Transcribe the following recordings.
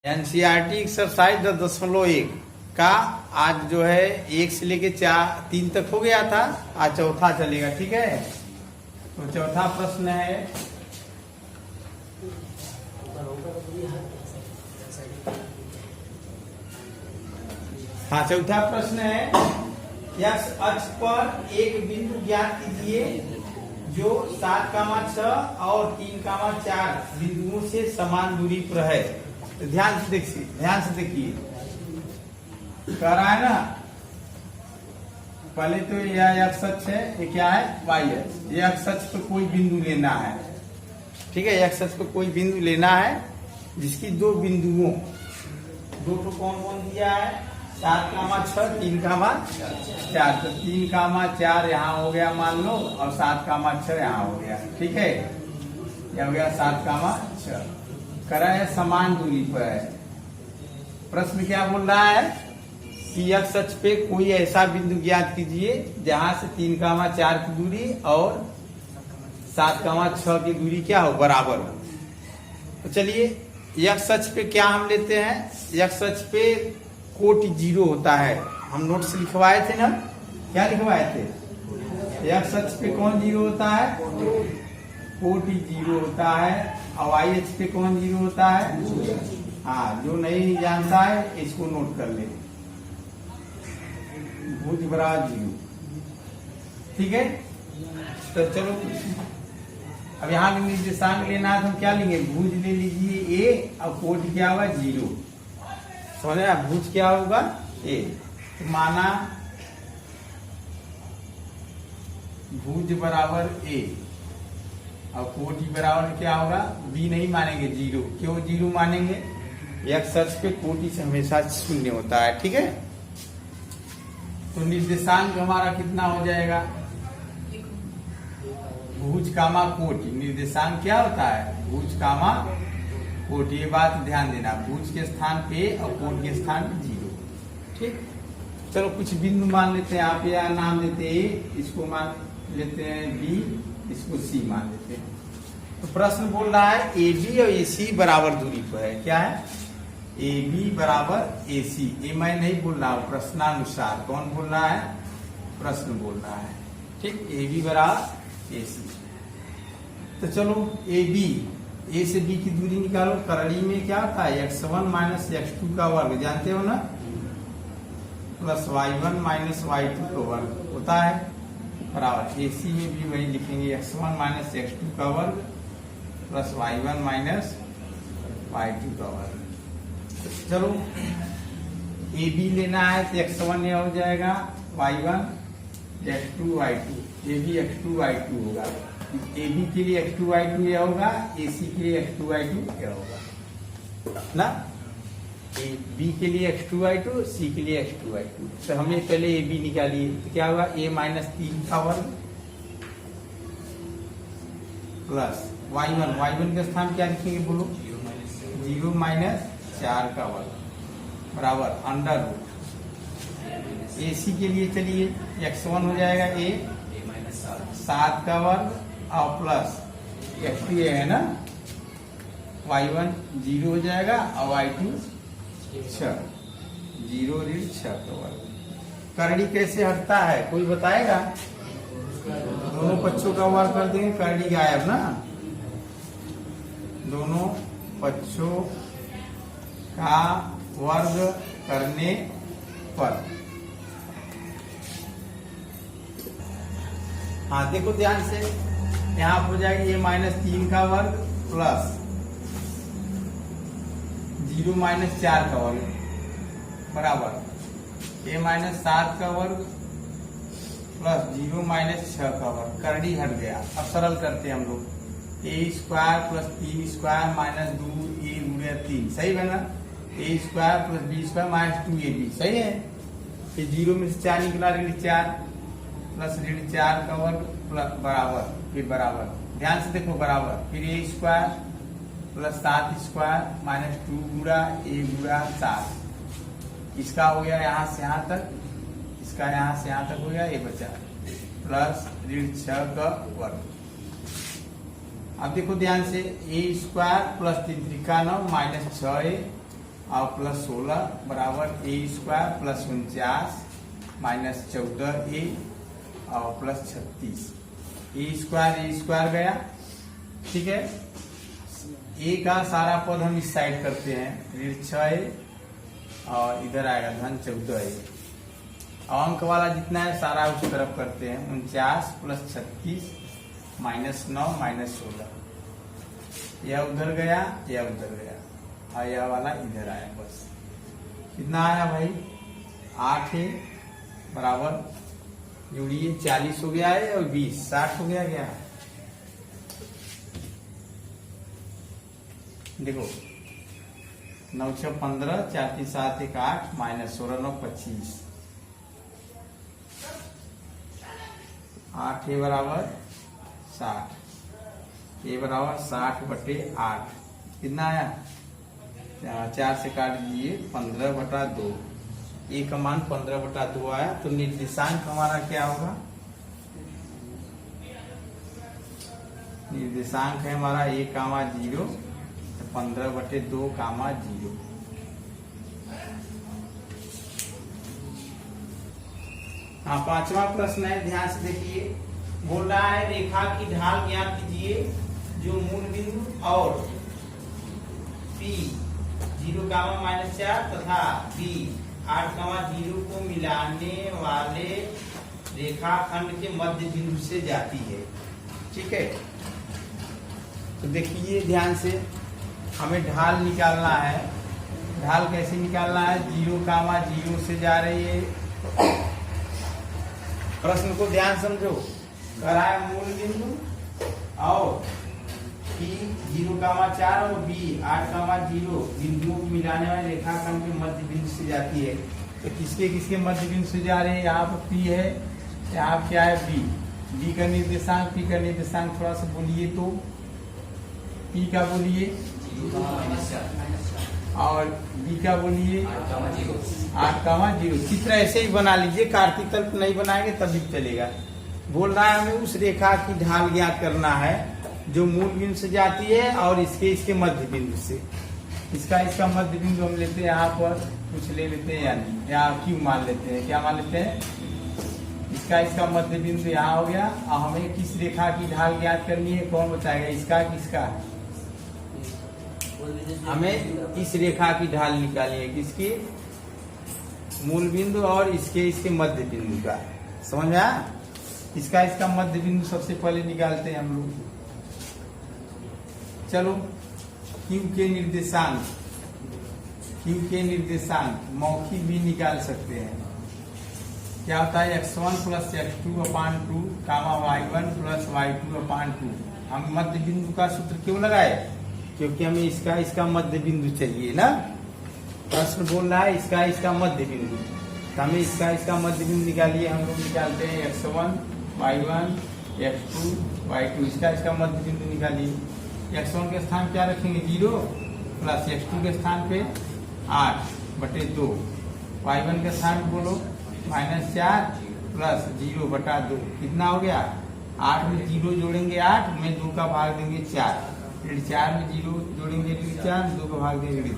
NCERT exercise 10.1 का आज जो है 1 से लेके 3 तक हो गया था। आज चौथा चलेगा, ठीक है। तो चौथा प्रश्न है, हाँ चौथा प्रश्न है, यक्स अक्ष पर एक बिंदु ज्ञात कीजिए जो 7,6 और 3,4 बिंदुओं से समान दूरी पर है। तो ध्यान से देखिए, कह रहा है ना, पहले तो यह एक्स अक्ष है, ये क्या है, वाई अक्ष। ये एक्स अक्ष पर कोई बिंदु लेना है, ठीक है। एक्स अक्ष पर कोई बिंदु लेना है जिसकी दो बिंदुओं, दो तो कौन कौन दिया है, 7,6 3,4। तो 3,4 यहाँ हो गया मान लो, और 7,6 यहाँ हो गया, ठीक है। यह हो गया 7,6, करा है समान दूरी पर है। प्रश्न क्या बोल रहा है कि एक्स अक्ष पे कोई ऐसा बिंदु ज्ञात कीजिए जहां से 3,4 की दूरी और 7,6 की दूरी क्या हो, बराबर हो। तो चलिए एक्स अक्ष पे क्या हम लेते हैं, एक्स अक्ष पे कोटि 0 होता है। हम नोट्स लिखवाए थे ना, क्या लिखवाए थे, एक्स अक्ष पे कौन 0 होता है, कोटि 0 होता है। और वाई अक्ष पे कौन 0 होता है, हाँ, जो नहीं जानता है इसको नोट कर ले, भुज बराबर 0, ठीक है। तो चलो अब यहाँ भी निर्देशांक लेना है तो हम क्या लेंगे, भुज ले लीजिए ए, और कोटि क्या होगा 0, समझे। भुज क्या होगा ए, तो माना भुज बराबर ए और कोटि बराबर क्या होगा, बी नहीं मानेंगे 0। क्यों 0 मानेंगे, एक्स अक्ष पे कोटि से हमेशा 0 होता है, ठीक है। तो निर्देशांक हमारा कितना हो जाएगा, भुज कामा कोटि। निर्देशांक क्या होता है, भुज कामा कोटि। ये बात ध्यान देना, भुज के स्थान पे और कोटि के स्थान पे 0, ठीक। चलो कुछ बिंदु मान लेते हैं, आप यहाँ नाम देते हैं, इसको मान लेते हैं बी, इसको सी मान लेते हैं। तो प्रश्न बोल रहा है ए बी और ए सी बराबर दूरी पर है। क्या है, ए बी बराबर ए सी। ये मैं नहीं बोल रहा हूँ, प्रश्नानुसार। कौन बोल रहा है, प्रश्न बोल रहा है, ठीक। ए बी बराबर ए सी। तो चलो ए बी, ए से बी की दूरी निकालो। करड़ी में क्या होता है, x1 माइनस x2 का वर्ग, जानते हो ना, प्लस y1 माइनस y2 का वर्ग होता है, बराबर। ए सी में भी वही लिखेंगे, x1 माइनस x2 का वर्ग प्लस y1 माइनस y2 का वर्ग। चलो ए बी लेना है तो x1 यह हो जाएगा, y1 x2 y2, A B x2 y2 होगा। ए बी के लिए x2 y2 यह होगा, ए सी के लिए x2 y2 यह होगा ना। ए बी के लिए x2 y2, सी के लिए x2 y2। तो हमने पहले ए बी निकाली, तो क्या होगा, a माइनस 3 का वर्ग प्लस y1 के स्थान क्या लिखेंगे बोलो, 0 माइनस 4 का वर्ग बराबर अंडर रूट। ए सी के लिए चलिए x1 हो जाएगा a 7 का वर्ग और प्लस x2 है ना, y1 0 हो जाएगा और y2 6, 0 ऋण 6 का वर्ग। करड़ी कैसे हटता है, कोई बताएगा, दोनों पक्षों का वर्ग कर देंगे, करड़ी गायब ना। दोनों पक्षों का वर्ग करने पर, हाँ देखो ध्यान से, यहाँ पर हो जाएगा ये माइनस 3 का वर्ग प्लस 0 माइनस 4 का वर्ग बराबर a माइनस 7 का वर्ग प्लस 0 माइनस 6 का वर्ग। करड़ी हट गया। अब सरल करते हैं हम लोग, a square plus 3 square minus 2a गुणा 3, सही बना। a square plus b square minus 2ab, सही है। फिर 0 में से 4 निकला, ऋण 4 प्लस ऋण 4 का वर्ग प्लस बराबर, फिर बराबर, ध्यान से देखो बराबर, फिर a square plus 7 square minus 2 गुणा a गुणा 7। इसका हो गया यहाँ से यहाँ तक, इसका यहाँ से यहाँ तक हो गया, ये बचा प्लस ऋण 6 का वर्ग। अब देखो ध्यान से, ए स्क्वायर प्लस 3 3 का 9 माइनस 6a और प्लस 16 बराबर ए स्क्वायर प्लस 49 माइनस 14 ए और प्लस 36। ए स्क्वायर गया, ठीक है। ए का सारा पद हम इस साइड करते हैं, ऋण 6 और इधर आएगा धन 14 अंक वाला जितना है सारा उस तरफ करते हैं। 49 प्लस 36 माइनस 9 माइनस 16। यह उधर गया, यह उधर गया और यह वाला इधर आया। बस कितना आया भाई 8 है बराबर जोड़िए 40 हो गया है और 20 60 हो गया। क्या देखो 9 6 15 4 3 7 1 8 माइनस 16 9 25। 8 है बराबर 60। ए बराबर 60/8 कितना आया 4 से काट दीजिए 15/2। ए का मान 15/2 आया। तो निर्देशांक हमारा क्या होगा, निर्देशांक है हमारा a, 0 15/2, 0। हाँ, 5वां प्रश्न है, ध्यान से देखिए। बोल रहा है रेखा की ढाल ज्ञात कीजिए जो मूल बिंदु और P 0, -4 तथा B 8, 0 को मिलाने वाले रेखाखंड के मध्य बिंदु से जाती है, ठीक है। तो देखिए ध्यान से, हमें ढाल निकालना है। ढाल कैसे निकालना है, 0, 0 से जा रही है। प्रश्न को ध्यान समझो। कह रहा है मूल बिंदु और P 0, 4 और B 8, 0 बिंदुओं को मिलाने वाले रेखाखंड के मध्य बिंदु से जाती है। तो किसके किसके मध्य बिंदु से जा रहे हैं, यहाँ पर P है, यहाँ क्या है B। B का निर्देशांक, P का निर्देशांक थोड़ा सा बोलिए तो P का बोलिए और B का बोलिए 8, 0। चित्र ऐसे ही बना लीजिए, कार्तिक तल्प नहीं बनाएंगे तभी चलेगा। बोल रहा है हमें उस रेखा की ढाल ज्ञात करना है जो मूल बिंदु से जाती है और इसके मध्य बिंदु से। इसका मध्य बिंदु हम लेते हैं यहाँ पर, कुछ ले लेते हैं यानी यहाँ क्यों मान लेते हैं, क्या मान लेते हैं, इसका मध्य बिंदु यहाँ हो गया। और हमें किस रेखा की ढाल ज्ञात करनी है, कौन बताएगा, इसका किसका, हमें इस रेखा की ढाल निकालनी है, किसकी, मूल बिंदु और इसके मध्य बिंदु का। समझ में आया। इसका मध्य बिंदु सबसे पहले निकालते हैं हम लोग। चलो Q के निर्देशांक मौखिक भी निकाल सकते हैं। क्या होता है, x1 + x2/2 y1 + y2/2। हम मध्य बिंदु का सूत्र क्यों लगाए, क्योंकि हमें इसका मध्य बिंदु चाहिए ना। प्रश्न बोल रहा है इसका मध्य बिंदु, तो हमें इसका मध्य बिंदु निकालिए। हम लोग निकालते हैं x1 y1 x2 y2। इसका मध्य बिंदु निकालिए। x1 के स्थान क्या रखेंगे 0 प्लस x2 के स्थान पे 8/2। y1 के स्थान बोलो -4 प्लस 0/2। कितना हो गया, 8 में 0 जोड़ेंगे 8 में 2 का भाग देंगे 4, फिर 4 में 0 जोड़ेंगे 4, 2 का भाग देंगे 2।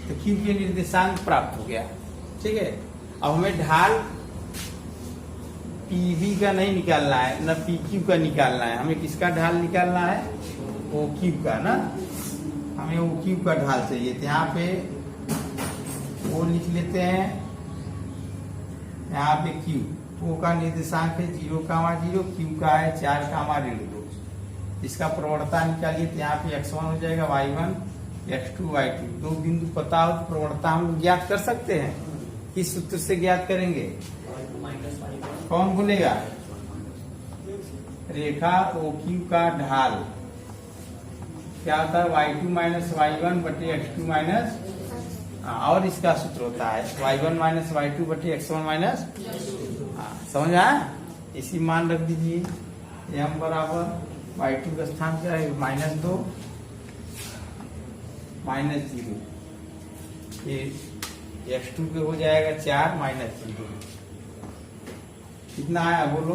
तो Q के निर्देशांक प्राप्त हो गया, ठीक है। अब हमें ढाल PV का नहीं निकालना है, न PQ का निकालना है। हमें किसका ढाल निकालना है, OQ का ना। हमें OQ का ढाल चाहिए। तो यहाँ पे O लिख लेते हैं, यहाँ पे Q। O का निर्देशांक है 0, 0। Q का है 4, 2। इसका प्रवणता निकालिए। तो यहाँ पे x1 हो जाएगा y1 x2 y2। दो बिंदु पता हो तो प्रवणता हम ज्ञात कर सकते हैं। किस सूत्र से ज्ञात करेंगे, कौन बोलेगा, रेखा OQ का ढाल क्या होता है, y2 - y1/x2 और इसका सूत्र होता है y1 - y2/x1 समझ आया। इसी मान रख दीजिए। m बराबर y2 का स्थान क्या है -2 -0। ये x2 पे हो जाएगा 4 -0। कितना आया बोलो,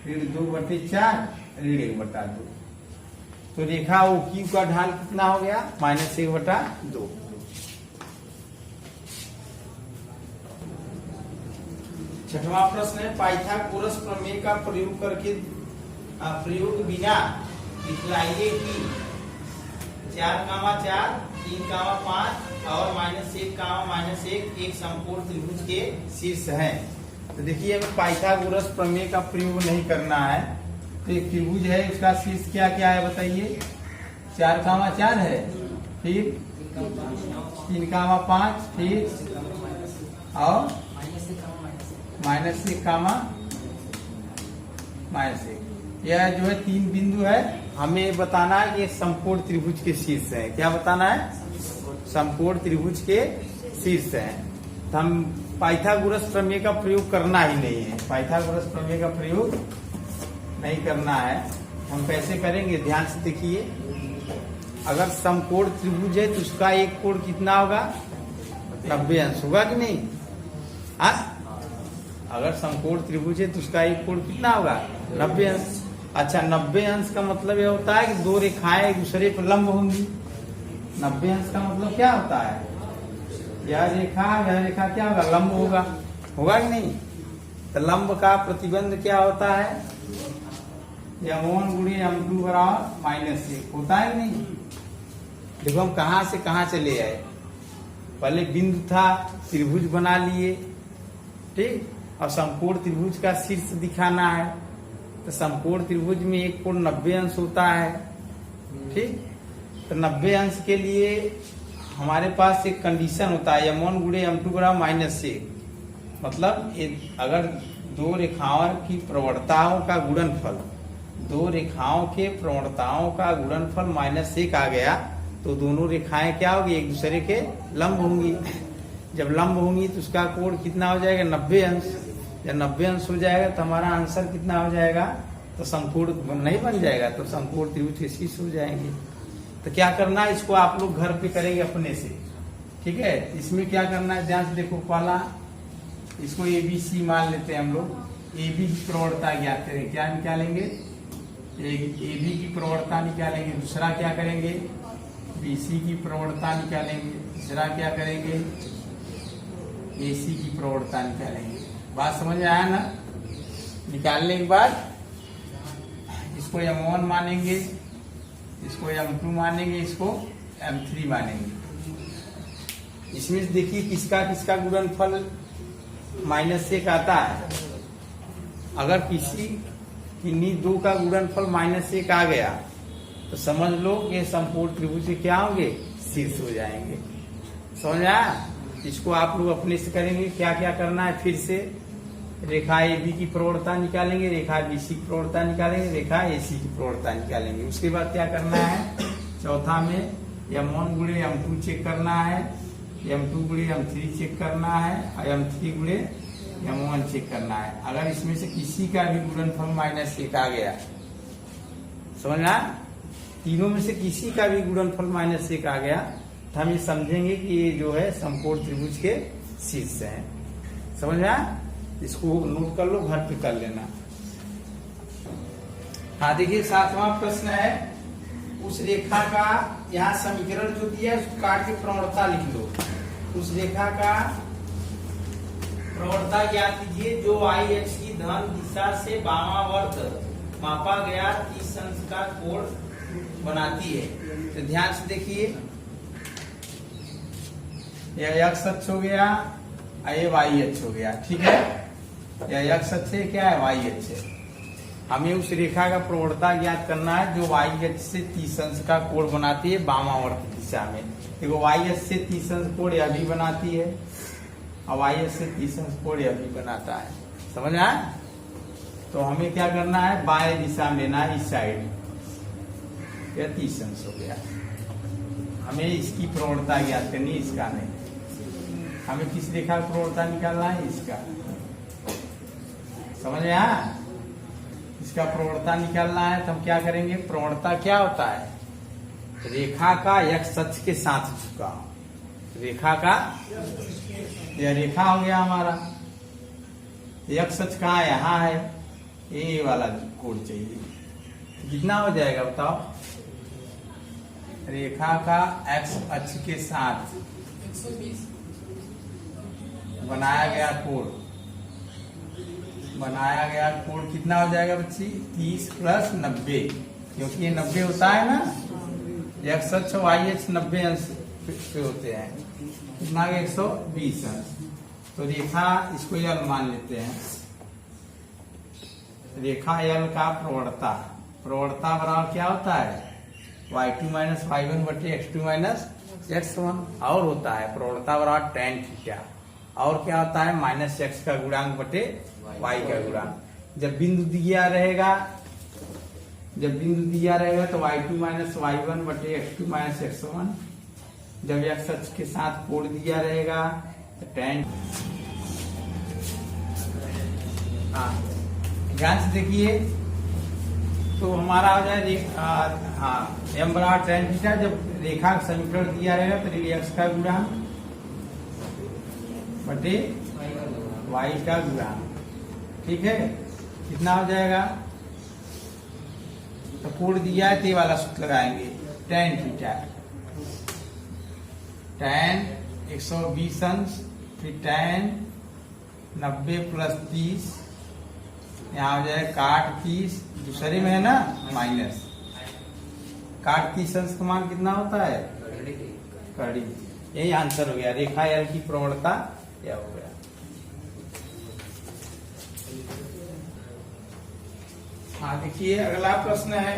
ऋण 2/4 ऋण 1/2। तो रेखा OQ का ढाल कितना हो गया, -1/2। छठवां प्रश्न है पाइथागोरस प्रमेय का प्रयोग करके प्रयोग बिना दिखलाइए कि 4,4 3,5 और -1,-1 एक समकोण त्रिभुज के शीर्ष हैं। तो देखिए हमें पाइथागोरस प्रमेय का प्रयोग नहीं करना है। तो एक त्रिभुज है, उसका शीर्ष क्या क्या है बताइए। 4,4 है, फिर 3,5, फिर और -1,-1। यह जो है 3 बिंदु है, हमें बताना है कि समकोण त्रिभुज के शीर्ष है। क्या बताना है? समकोण त्रिभुज के शीर्ष है। तो हम पाइथागोरस प्रमेय का प्रयोग करना ही नहीं है, पाइथागोरस प्रमेय का प्रयोग नहीं करना है। हम कैसे करेंगे, ध्यान से देखिए। अगर समकोण त्रिभुज है तो उसका एक कोण कितना होगा? 90 अंश होगा कि नहीं? अगर समकोण त्रिभुज है तो उसका एक कोण कितना होगा? 90 अंश। अच्छा, 90 अंश का मतलब यह होता है कि दो रेखाएं एक दूसरे पर लंब होंगी। 90 अंश का मतलब क्या होता है? यह रेखा क्या होगा? लंब होगा, होगा कि नहीं? तो लंब का प्रतिबंध क्या होता है? m1 गुणे m2 बराबर -1 होता है कि नहीं? देखो हम कहां से कहां चले आए। पहले बिंदु था, त्रिभुज बना लिए, ठीक। और समकोण त्रिभुज का शीर्ष दिखाना है। तो समकोण त्रिभुज में एक कोण 90 अंश होता है, ठीक। तो 90 अंश के लिए हमारे पास एक कंडीशन होता है, m1 गुणे m2 बराबर -1। मतलब अगर दो रेखाओं की प्रवणताओं का गुणनफल, दो रेखाओं के प्रवणताओं का गुणनफल -1 आ गया तो दोनों रेखाएं क्या होगी? एक दूसरे के लंब होंगी। जब लंब होंगी तो उसका कोण कितना हो जाएगा? 90 अंश। जब 90 अंश हो जाएगा तो हमारा आंसर कितना हो जाएगा? तो समकोण नहीं बन जाएगा, तो समकोण त्रिभुज के शीर्ष हो जाएंगे। तो क्या करना है, इसको आप लोग घर पे करेंगे अपने से, ठीक है। इसमें क्या करना है, ध्यान से देखो। पहला इसको ABC मान लेते हैं हम लोग। AB की प्रवणता ज्ञात करेंगे। क्या निकालेंगे? AB की प्रवणता निकालेंगे। दूसरा क्या करेंगे? BC की प्रवणता निकालेंगे। तीसरा क्या करेंगे? AC की प्रवणता निकालेंगे। बात समझ में आया ना? निकालने के बाद इसको M1 मानेंगे, इसको M2 मानेंगे, इसको M3 मानेंगे। इसमें से देखिए किसका किसका गुणनफल -1 आता है। अगर किसी किन्हीं दो का गुणनफल -1 आ गया तो समझ लो कि समकोण त्रिभुज के क्या होंगे? शीर्ष हो जाएंगे। समझ आया? इसको आप लोग अपने से करेंगे। क्या क्या करना है, फिर से रेखा AB की प्रवणता निकालेंगे, रेखा BC की प्रवणता निकालेंगे, रेखा AC की प्रवणता निकालेंगे। उसके बाद क्या करना है, चौथा में M1 गुणे M2 चेक करना है, M2 गुणे M3 चेक करना है और M3 गुणे M1 चेक करना है। अगर इसमें से किसी का भी गुणनफल -1 आ गया, समझना, तीनों में से किसी का भी गुणनफल -1 आ गया तो हम ये समझेंगे कि ये जो है समकोण त्रिभुज के शीर्ष है। समझ में आया? इसको नोट कर लो, घर पे कर लेना। हाँ देखिए 7वां प्रश्न है, उस रेखा का यहाँ समीकरण जो दिया है उसको काट के प्रवणता लिख लो। उस रेखा का प्रवणता ज्ञात कीजिए जो I अक्ष की धन दिशा से वामावर्त मापा गया 30 अंश का कोण बनाती है। तो ध्यान से देखिए, यह x अक्ष हो गया, ये y अक्ष हो गया, ठीक है। यह x अक्ष है, क्या है? y अक्ष है। हमें उस रेखा का प्रवणता ज्ञात करना है जो y अक्ष से 30 अंश का कोण बनाती है वामावर्त दिशा में। देखो y अक्ष से 30 अंश कोण यह भी बनाती है और y अक्ष से 30 अंश कोण यह भी बनाता है। समझ आया? तो हमें क्या करना है, बाएं दिशा में लेना है, इस साइड। यह 30 अंश हो गया। हमें इसकी प्रवणता ज्ञात करनी है, इसका नहीं। हमें किस रेखा का प्रवणता निकालना है? इसका। समझ में आया? इसका प्रवणता निकालना है तो हम क्या करेंगे, प्रवणता क्या होता है? रेखा का x अक्ष के साथ झुकाव। रेखा का, यह रेखा हो गया हमारा, x अक्ष कहाँ है? यहाँ है। ये वाला कोण चाहिए, कितना हो जाएगा बताओ? रेखा का x अक्ष के साथ 120 बनाया गया कोण बनाया गया कोण कितना हो जाएगा बच्ची 30 प्लस 90, क्योंकि ये 90 होता है ना, x अक्ष y अक्ष 90 अंश पे होते हैं, कितना 120 अंश। तो रेखा इसको यल मान लेते हैं, रेखा यल का प्रवणता बराबर क्या होता है y2 माइनस y1 बटे x2 माइनस x1, और होता है प्रवणता बराबर tan थीटा, और क्या होता है माइनस x का गुणांक बटे y का गुणांक। जब बिंदु दिया रहेगा तो y2 माइनस y1 बटे x2 माइनस x1, जब x अक्ष के साथ कोण दिया रहेगा तो tan। ध्यान से देखिए, तो हमारा हो जाए m बराबर tan थीटा, जब रेखा का समीकरण दिया रहेगा तो x का गुणांक बटे y का गुणांक, ठीक है, कितना हो जाएगा। तो कोण दिया है, ते वाला सूत्र लगाएंगे, tan थीटा, tan 120 अंश, फिर tan 90 प्लस 30, यहाँ हो जाए काट 30, दूसरे में है ना माइनस, काट 30 अंश का मान कितना होता है कड़ी। यही आंसर हो गया, रेखा यल की प्रवणता क्या हो गया। हाँ देखिए, अगला प्रश्न है,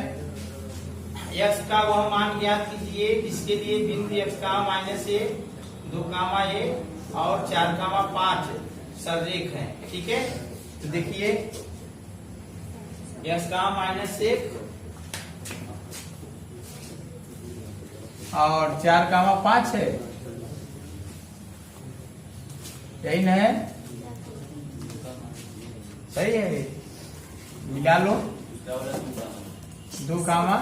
x का वह मान ज्ञात कीजिए जिसके लिए बिंदु x का माइनस 1, 2 कामा 1 और 4 कामा 5 सरेख है, ठीक है। तो देखिए x का माइनस 1 और 4 कामा 5 है, यही ना है, सही है, मिला लो 2 कामा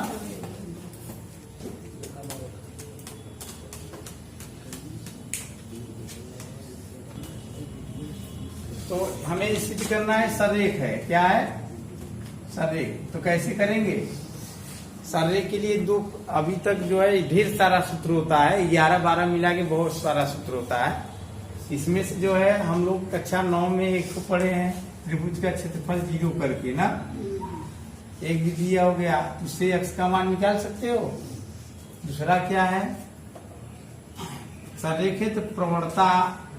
तो हमें सिद्ध करना है सरेख है, क्या है सरेख। तो कैसे करेंगे सरेख के लिए दो, अभी तक जो है ढेर सारा सूत्र होता है, 11-12 मिला के बहुत सारा सूत्र होता है। इसमें से जो है हम लोग कक्षा 9 में एक को पढ़े हैं, त्रिभुज का क्षेत्रफल 0 करके ना, एक भी दिया हो गया, उससे x का मान निकाल सकते हो। दूसरा क्या है, सरेख है तो प्रवणता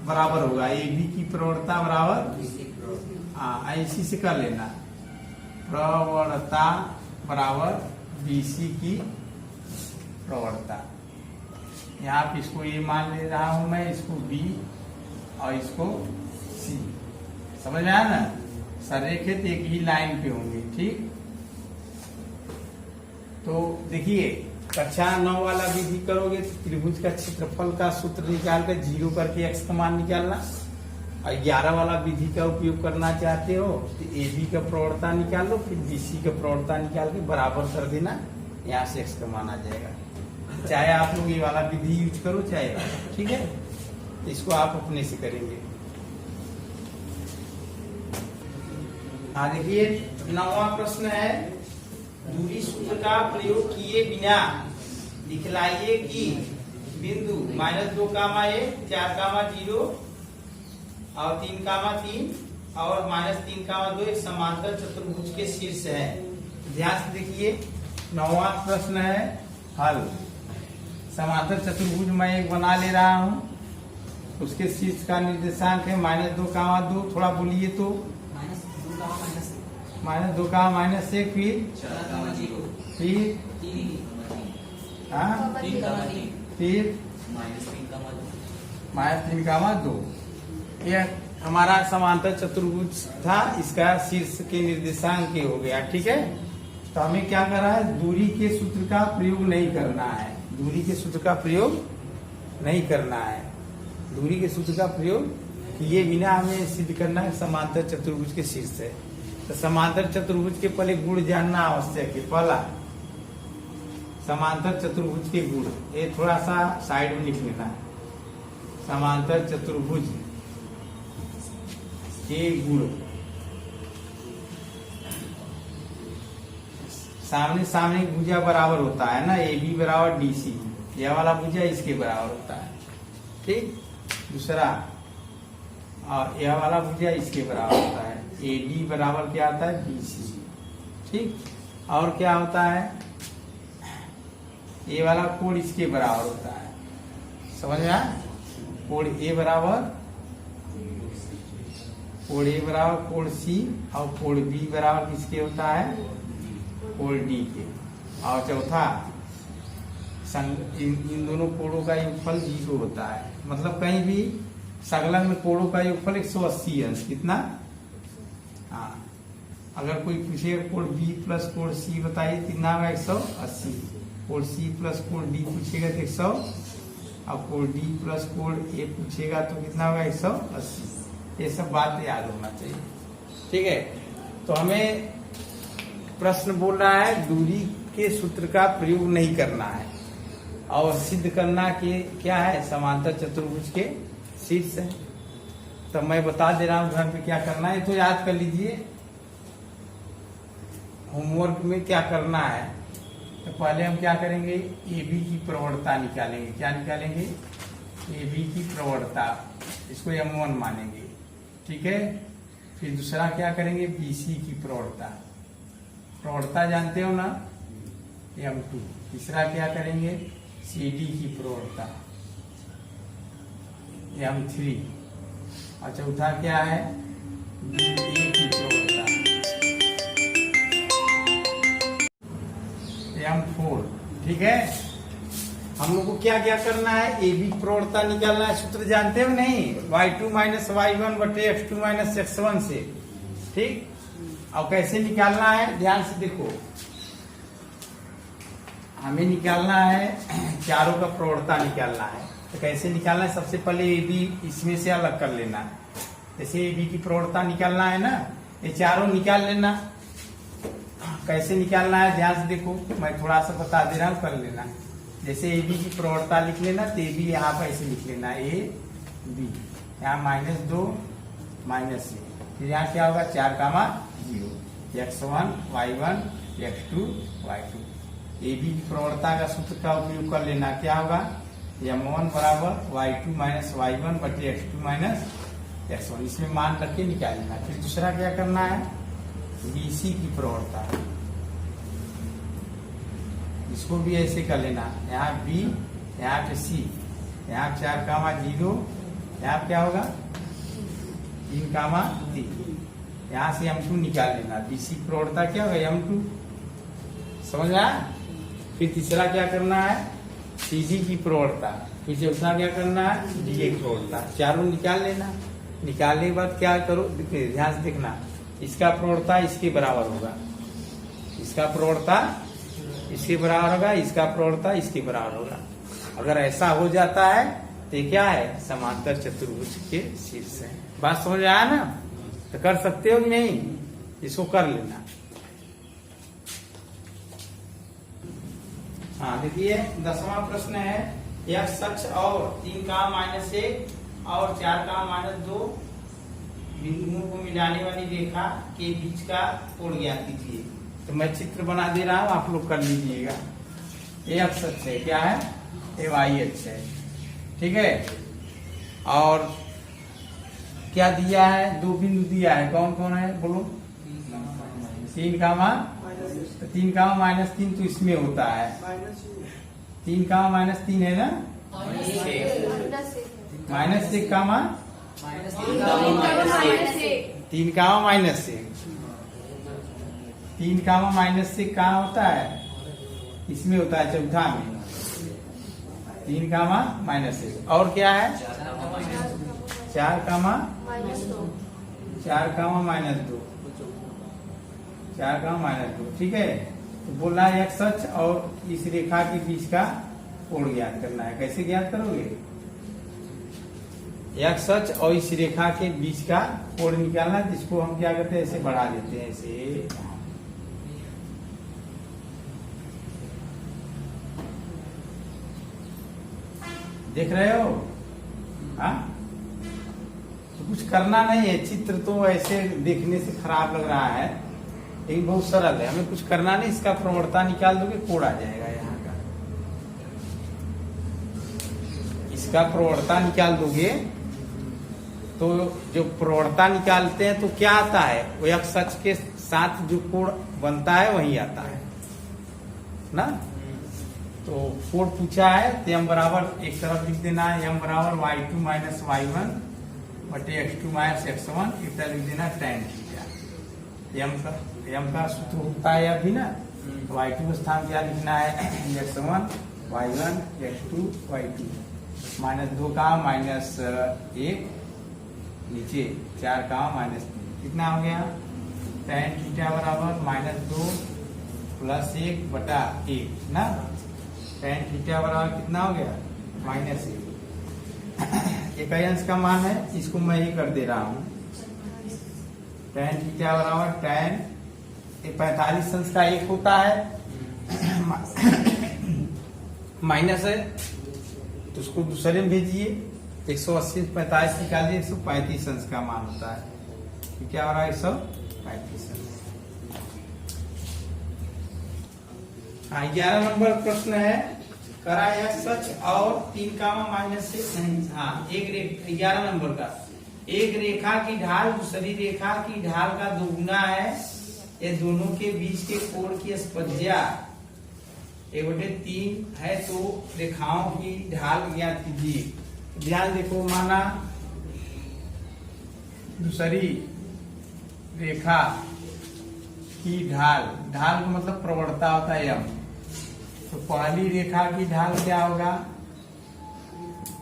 बराबर होगा, ए बी की प्रवणता बराबर, हाँ इसी से कर लेना, प्रवणता बराबर BC की प्रवणता। यहाँ पे इसको ए मान ले रहा हूं मैं, इसको B और इसको C, समझ में आया ना। सरेख है तो एक ही लाइन पे होंगे, ठीक। तो देखिए कक्षा 9 वाला विधि करोगे तो त्रिभुज का क्षेत्रफल का सूत्र निकाल कर 0 करके x का मान निकालना, और 11 वाला विधि का उपयोग करना चाहते हो तो AB का प्रवणता निकाल लो, फिर BC का प्रवणता निकाल के बराबर कर देना, यहाँ से x का मान आ जाएगा। चाहे आप लोग ये वाला विधि यूज करो चाहे, ठीक है, इसको आप अपने से करेंगे। हाँ देखिए 9वां प्रश्न है, दूरी सूत्र का प्रयोग किए बिना दिखलाइए कि बिंदु -2 कामा 1, 4 कामा 0 और 3 कामा 3 और -3 कामा 2 एक समांतर चतुर्भुज के शीर्ष है। ध्यान से देखिए 9वां प्रश्न है हल। समांतर चतुर्भुज मैं एक बना ले रहा हूँ, उसके शीर्ष का निर्देशांक है -2 कामा 2, थोड़ा बोलिए तो -2 का -1, फिर फिर -3 कामा 2। यह हमारा समांतर चतुर्भुज था, इसका शीर्ष के निर्देशांक हो गया, ठीक है। तो हमें क्या करना है, दूरी के सूत्र का प्रयोग नहीं करना है, दूरी के सूत्र का प्रयोग नहीं करना है, दूरी के सूत्र का प्रयोग किए बिना हमें सिद्ध करना है समांतर चतुर्भुज के शीर्ष है। तो समांतर चतुर्भुज के पहले गुण जानना आवश्यक है। पहला समांतर चतुर्भुज के गुण, ये थोड़ा सा साइड में लिख लेना है, समांतर चतुर्भुज के गुण। सामने सामने भुजा बराबर होता है ना, AB बराबर DC, यह वाला भुजा इसके बराबर होता है, ठीक। दूसरा और यह वाला भुजा इसके बराबर होता है। AD बराबर क्या आता है BC। ठीक, और क्या होता है, ए वाला कोण इसके बराबर होता है, समझ में आया? कोण ए बराबर कोण C और कोण B बराबर किसके होता है, कोण D के। और चौथा इन दोनों कोणों का योगफल 0 होता है। मतलब कहीं भी संलग्न कोणों का योगफल 180 अंश। कितना? हाँ, अगर कोई पूछेगा कोण B प्लस कोण C बताइए कितना होगा 180। कोण C प्लस कोण D पूछेगा तो 100, और कोण D प्लस कोण A पूछेगा तो कितना होगा 180। ये सब बात याद होना चाहिए। ठीक है, तो हमें प्रश्न बोल रहा है दूरी के सूत्र का प्रयोग नहीं करना है और सिद्ध करना कि क्या है, समांतर चतुर्भुज के शीर्ष है। तो मैं बता दे रहा हूं घर पे क्या करना है, तो याद कर लीजिए। होमवर्क में क्या करना है, तो पहले हम क्या करेंगे, AB की प्रवणता निकालेंगे। क्या निकालेंगे? AB की प्रवणता, इसको M1 मानेंगे। ठीक है, फिर दूसरा क्या करेंगे, BC की प्रवणता जानते हो ना, M2। तीसरा क्या करेंगे, CD की प्रवणता M3। और चौथा क्या है, BA की प्रवणता M4। ठीक है, हम लोग को क्या क्या करना है, AB प्रवणता निकालना है। सूत्र जानते हो नहीं, y2 माइनस y1 बटे x2 माइनस x1 से। ठीक, और कैसे निकालना है, ध्यान से देखो। हमें निकालना है चारों का प्रवणता निकालना है। तो कैसे निकालना है, सबसे पहले AB इसमें से अलग कर लेना है। जैसे AB की प्रवणता निकालना है ना, ये चारों निकाल लेना। कैसे निकालना है ध्यान से देखो, मैं थोड़ा सा बता दे रहा हूँ, कर लेना। जैसे AB की प्रवणता लिख लेना, तो AB यहाँ पर ऐसे लिख लेना, AB यहाँ -2 -1। फिर यहाँ क्या होगा, 4, 0, x1 y1 x2 y2। AB की प्रवणता का सूत्र का उपयोग कर लेना, क्या होगा, M1 बराबर y2 माइनस y1 बटे x2 माइनस x1। इसमें मान रख के निकाल लेना। फिर दूसरा क्या करना है, BC की प्रवणता, इसको भी ऐसे कर लेना। यहाँ B, यहाँ पे C, यहाँ 4, 0, यहाँ क्या होगा 3, 3। यहाँ से M2 निकाल लेना। BC प्रवणता क्या होगा, M2। समझ आया? फिर तीसरा क्या करना है, CD की प्रवणता। फिर चौथा क्या करना है, DA की प्रवणता। चारों निकाल लेना। निकालने के बाद क्या करो, ध्यान से देखना, इसका प्रवणता इसके बराबर होगा, इसका प्रवणता इसके बराबर होगा, इसका प्रवणता इसके बराबर होगा। अगर ऐसा हो जाता है तो क्या है, समांतर चतुर्भुज के शीर्ष है। बात समझ आया ना? तो कर सकते हो कि नहीं, इसको कर लेना। हाँ देखिए, 10वां प्रश्न है, x अक्ष और 3 का -1 और 4 का -2 बिंदुओं को मिलाने वाली रेखा के बीच का कोण ज्ञात कीजिए। तो मैं चित्र बना दे रहा हूँ, आप लोग कर लीजिएगा। ये x अक्ष है, क्या है, ये y अक्ष है। ठीक है, और क्या दिया है, 2 बिंदु दिया है, कौन कौन है बोलो। 3, 3 -3 तो इसमें होता है, 3 -3 है ना, -1 -1 का मान 3 का -1। 3 का -1 कहाँ होता है, इसमें होता है, चौथा में। 3 का -1 और क्या है, 4 का -2, 4 का -2। ठीक है, तो बोला है x अक्ष और इस रेखा के बीच का कोण ज्ञात करना है। कैसे ज्ञात करोगे, x अक्ष और इस रेखा के बीच का कोण निकालना, जिसको हम क्या करते हैं, ऐसे बढ़ा देते हैं, ऐसे। देख रहे हो? हाँ, तो कुछ करना नहीं है। चित्र तो ऐसे देखने से खराब लग रहा है, लेकिन बहुत सरल है। हमें कुछ करना नहीं, इसका प्रवणता निकाल दोगे, कोण आ जाएगा यहाँ का। इसका प्रवणता निकाल दोगे तो जो प्रवणता निकालते हैं तो क्या आता है, वो x अक्ष के साथ जो कोण बनता है वही आता है ना। तो कोण पूछा है तो m बराबर एक तरफ लिख देना है, m बराबर y2 माइनस y1 बटे x2 माइनस x1, इतना लिख देना tan थीटा। m का सूत्र होता है अभी ना, y2 का स्थान क्या लिखना है, x1 y1 x2 y2 minus 2 का माइनस 1 नीचे 4 का माइनस 3, कितना हो गया tan थीटा बराबर माइनस 2 प्लस 1 बटा 1 ना। tan थीटा बराबर कितना हो गया माइनस 1, इकाई अंश का मान है, इसको मैं ही कर दे रहा हूँ। tan थीटा बराबर tan 45 अंश का 1 होता है माइनस है तो उसको दूसरे में भेजिए, 180 45 निकालिए, 135 अंश का मान होता है, तो क्या हो रहा है 135 अंश। 11 नंबर प्रश्न है, करा यह सच और 3 का माइनस 6 नहीं। हाँ, 11 नंबर का, एक रेखा की ढाल दूसरी रेखा की ढाल का दोगुना है, ये दोनों के बीच के कोण की स्पर्धा 1/3 है, तो रेखाओं की ढाल ज्ञात कीजिए। ध्यान देखो, माना दूसरी रेखा की ढाल, ढाल का मतलब प्रवणता होता है m, तो पहली रेखा की ढाल क्या होगा,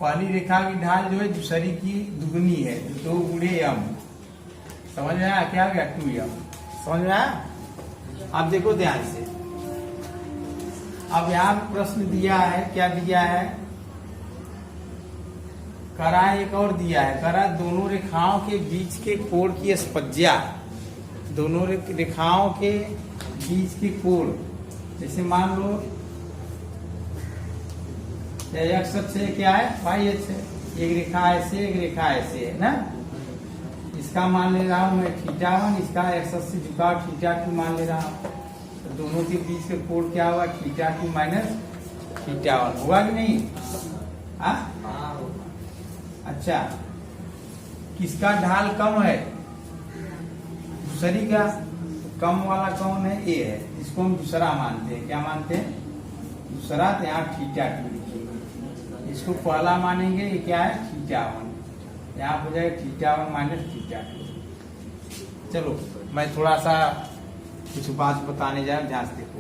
पहली रेखा की ढाल जो है दूसरी की दुगनी है, 2 गुणे m, समझ में आया, क्या हो गया 2m, समझ में आया। अब देखो ध्यान से, अब यहाँ प्रश्न दिया है, क्या दिया है, करा एक और दिया है, करा दोनों रेखाओं के बीच के कोण की स्पर्धा, दोनों रेखाओं के बीच के कोण, जैसे मान लो x अक्ष से क्या है y अक्ष है, एक रेखा ऐसे एक रेखा ऐसे है ना, इसका मान ले रहा हूं मैं θ1, इसका x अक्ष से झुकाव θ2 मान ले रहा हूं, तो दोनों के बीच के कोण क्या होगा θ2 माइनस θ1, होगा कि नहीं। हाँ, अच्छा, किसका ढाल कम है, दूसरी का, कम वाला कौन है, ए है, इसको हम दूसरा मानते हैं, क्या मानते हैं दूसरा, तो यहाँ θ2 लिखेंगे, इसको पहला मानेंगे, ये क्या है θ1, यहाँ हो जाएगा θ1 माइनस θ2। चलो मैं थोड़ा सा कुछ बात बताने जा, ध्यान से देखो,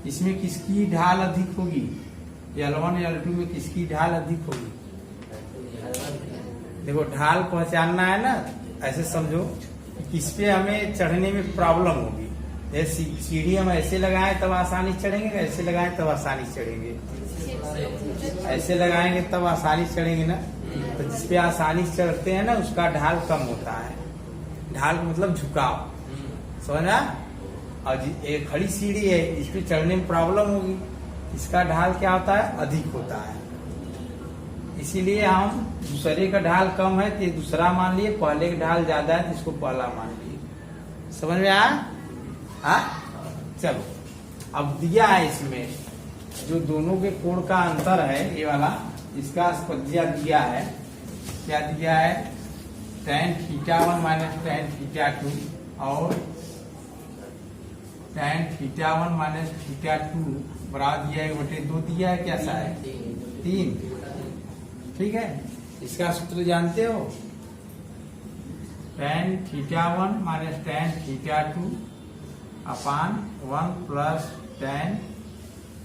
इसमें किसकी ढाल अधिक होगी, L1 L2 में किसकी ढाल अधिक होगी। देखो ढाल पहचानना है ना, ऐसे समझो किस पे हमें चढ़ने में प्रॉब्लम होगी, जैसे सीढ़ी हम ऐसे लगाएं तब आसानी चढ़ेंगे, ऐसे लगाएं तब आसानी चढ़ेंगे, ऐसे लगाएंगे तब आसानी चढ़ेंगे ना, तो जिसपे आसानी चढ़ते हैं ना उसका ढाल कम होता है, ढाल मतलब झुकाव, समझना। और एक खड़ी सीढ़ी है, इस पे चढ़ने में प्रॉब्लम होगी, इसका ढाल क्या होता है अधिक होता है, इसीलिए हम दूसरे का ढाल कम है तो दूसरा मान लिए, पहले का ढाल ज्यादा है तो इसको पहला मान लिए, समझ में आया। हाँ, चलो अब दिया है इसमें जो दोनों के कोण का अंतर है, ये वाला, इसका स्पर्धा दिया है, क्या दिया है tan θ1 माइनस tan θ2 और tan θ1 माइनस θ2 बराबर दिया है 1/2 दिया है, कैसा है 3, ठीक है। इसका सूत्र जानते हो, tan θ1 माइनस tan θ2 अपान 1 प्लस tan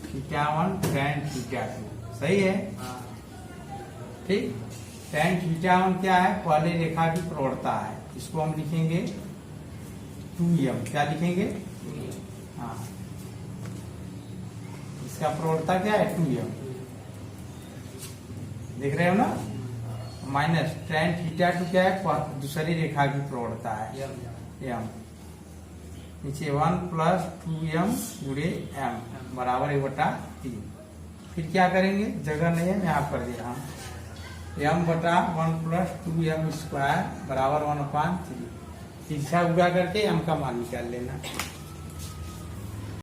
θ1 tan θ2, सही है, ठीक। tan θ1 क्या है, पहले रेखा की प्रवणता है, इसको हम लिखेंगे 2m, क्या लिखेंगे, हाँ, इसका प्रवणता क्या है 2m, देख रहे हो ना, माइनस tan θ2 क्या है, दूसरी रेखा की प्रवणता है m, नीचे 1 प्लस 2m गुणे m बराबर 1/3। फिर क्या करेंगे, जगह नहीं है मैं यहाँ कर दे रहा हूँ, m बटा 1 प्लस 2m स्क्वायर बराबर 1/3, तिरछा गुणा करके m का मान निकाल लेना।